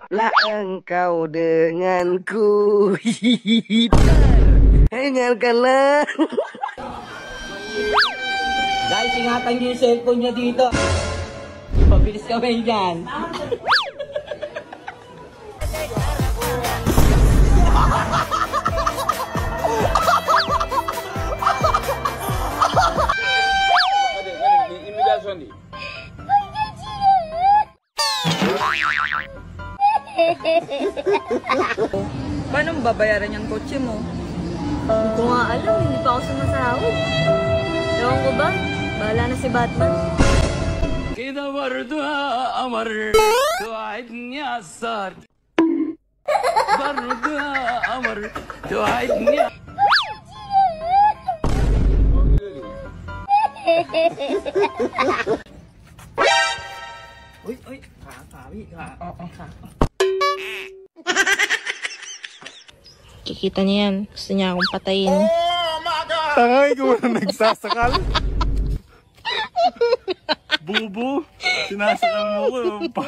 Lah engkau denganku. Dengarkanlah. Guys, ingatan niyo yung cellphone niya dito. Pabilis kami dyan. Paano mo babayaran yung kotse mo? Hindi ko nga alam, hindi pa ako sumasahod. Ewan ko ba? Bahala na si Batman. Kita berdua amar doainnya sar. Berdua amar doainnya. Uy, kakawi ka. Kikita niya yan. Gusto niya akong patayin. Tangay ko na nagsasakal. Bubo, sinasakal mo ko.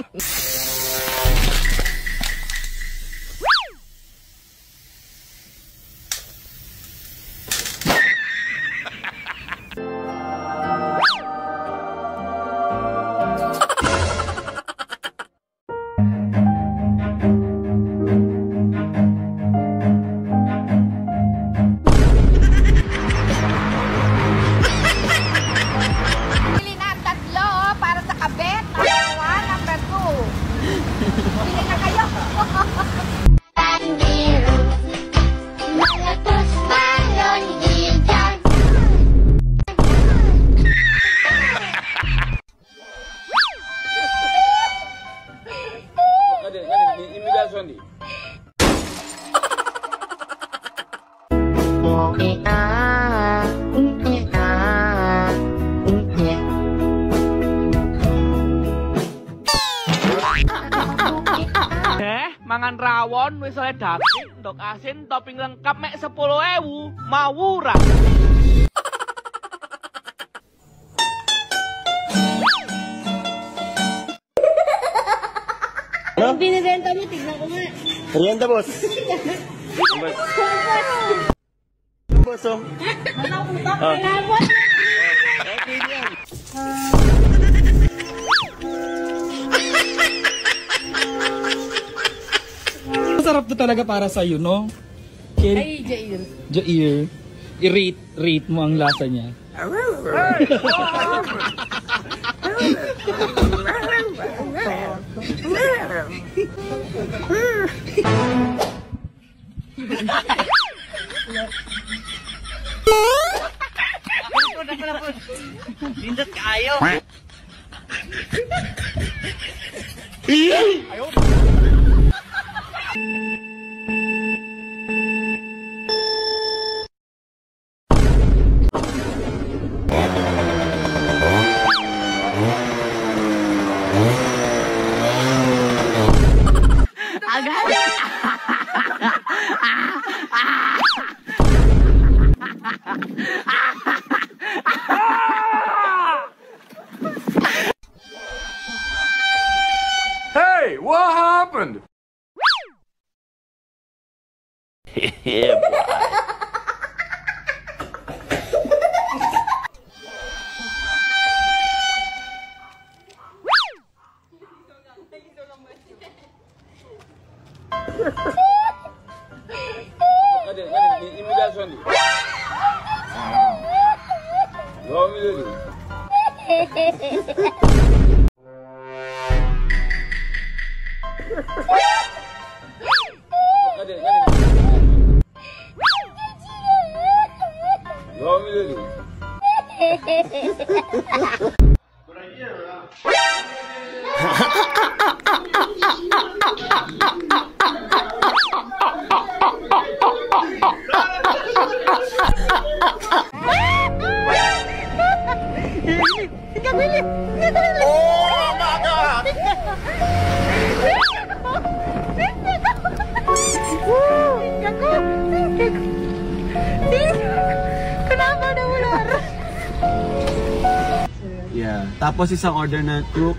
Mangan rawon wis oleh daging, ndok asin, topping lengkap mek 10.000, mawurah. Ang binibenta mo, tignan ko nga. Rienda, boss. Boss, oh. Kalabot! Masarap to talaga para sa iyo, no? Ay, Jair. Jair, i-rate mo ang lasa niya. Lindot kayo. Hey, what happened? Yeah, boy. Yeah. Tapos isang order na crook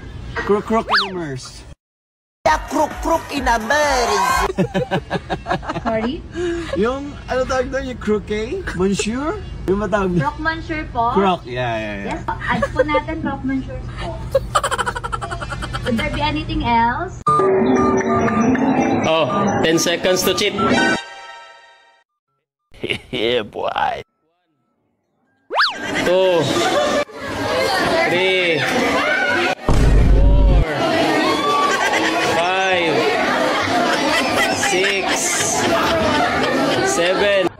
and immerse. the crook in a bird. Sorry? Yung, ano tawag doon? Yung croquet? Monsieur? Yung matawag doon? Croque-monsieur po? Croc, yeah. Yes po. Add po natin croque-monsieur po. Would there be anything else? Oh, 10 seconds to cheat. Yeah, boy. 2, 3, 4, 5, 6, 7.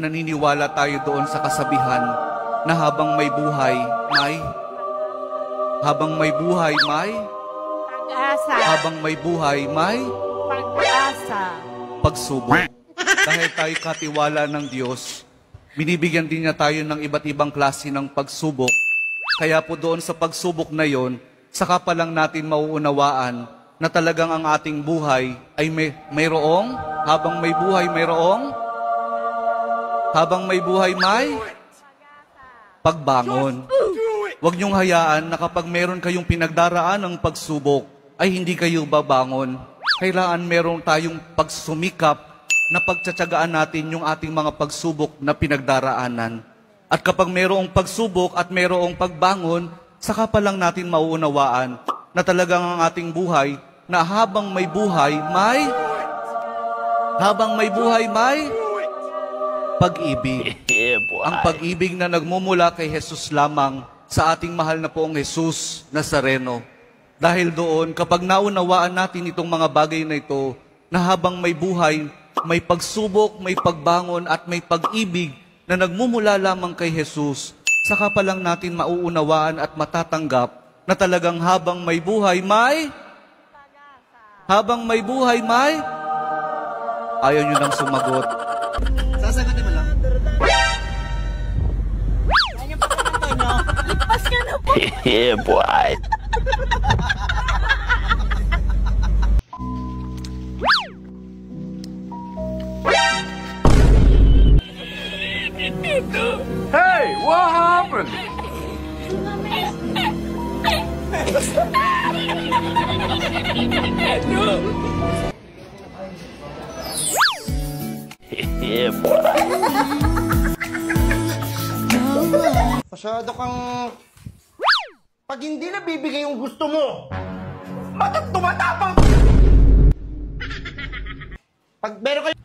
Naniniwala tayo doon sa kasabihan na habang may buhay, may Pag-asa. habang may buhay, may Pag-asa. pagsubok. Dahil tayo katiwala ng Diyos, binibigyan din niya tayo ng iba't ibang klase ng pagsubok. Kaya po doon sa pagsubok na yon, saka pa lang natin mauunawaan na talagang ang ating buhay ay mayroong, habang may buhay may pagbangon. Huwag niyong hayaan na kapag meron kayong pinagdaraan ng pagsubok, ay hindi kayo babangon. Kailangan meron tayong pagsumikap na pagtsatsagaan natin yung ating mga pagsubok na pinagdaraanan. At kapag mayroong pagsubok at mayroong pagbangon, saka pa lang natin mauunawaan na talagang ang ating buhay na habang may buhay, may pag-ibig. Yeah, boy. Ang pag-ibig na nagmumula kay Jesus lamang sa ating mahal na poong Jesus Nazareno. Dahil doon, kapag naunawaan natin itong mga bagay na ito, na habang may buhay, may pagsubok, may pagbangon at may pag-ibig na nagmumula lamang kay Jesus, saka pa lang natin mauunawaan at matatanggap na talagang habang may buhay, may ayaw nyo nang sumagot. Sasagutin mo lang. Lipas ka na po. Yeah, boy. Hey, what happened? Yeah, boy. Masyado kang... Pag hindi nabibigay yung gusto mo, tumatapang! Pag meron kayo...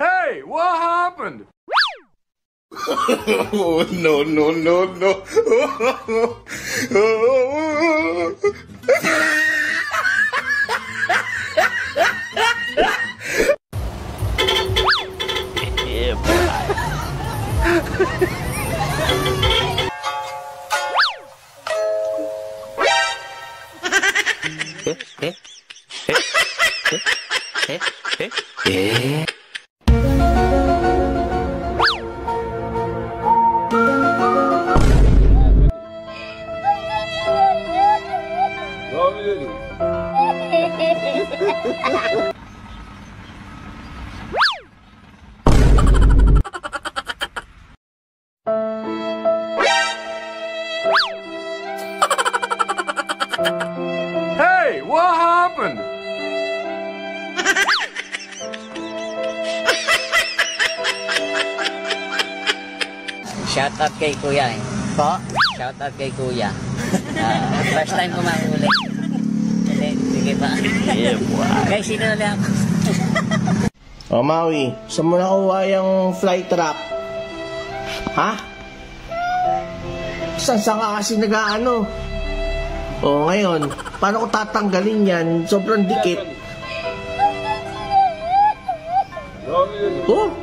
Hey, what happened? Oh, no. Yeah, boy. Hey, what happened? Shout out kay Kuya eh. Po? Shout out kay Kuya. First time ko mahuli. Sige pa. Yeah, boy. Guys, sino na lang? O Maui, saan mo nakuha yung fly trap? Ha? Saan ka kasi nag-aano? O ngayon, paano ko tatanggalin yan? Sobrang dikit. to?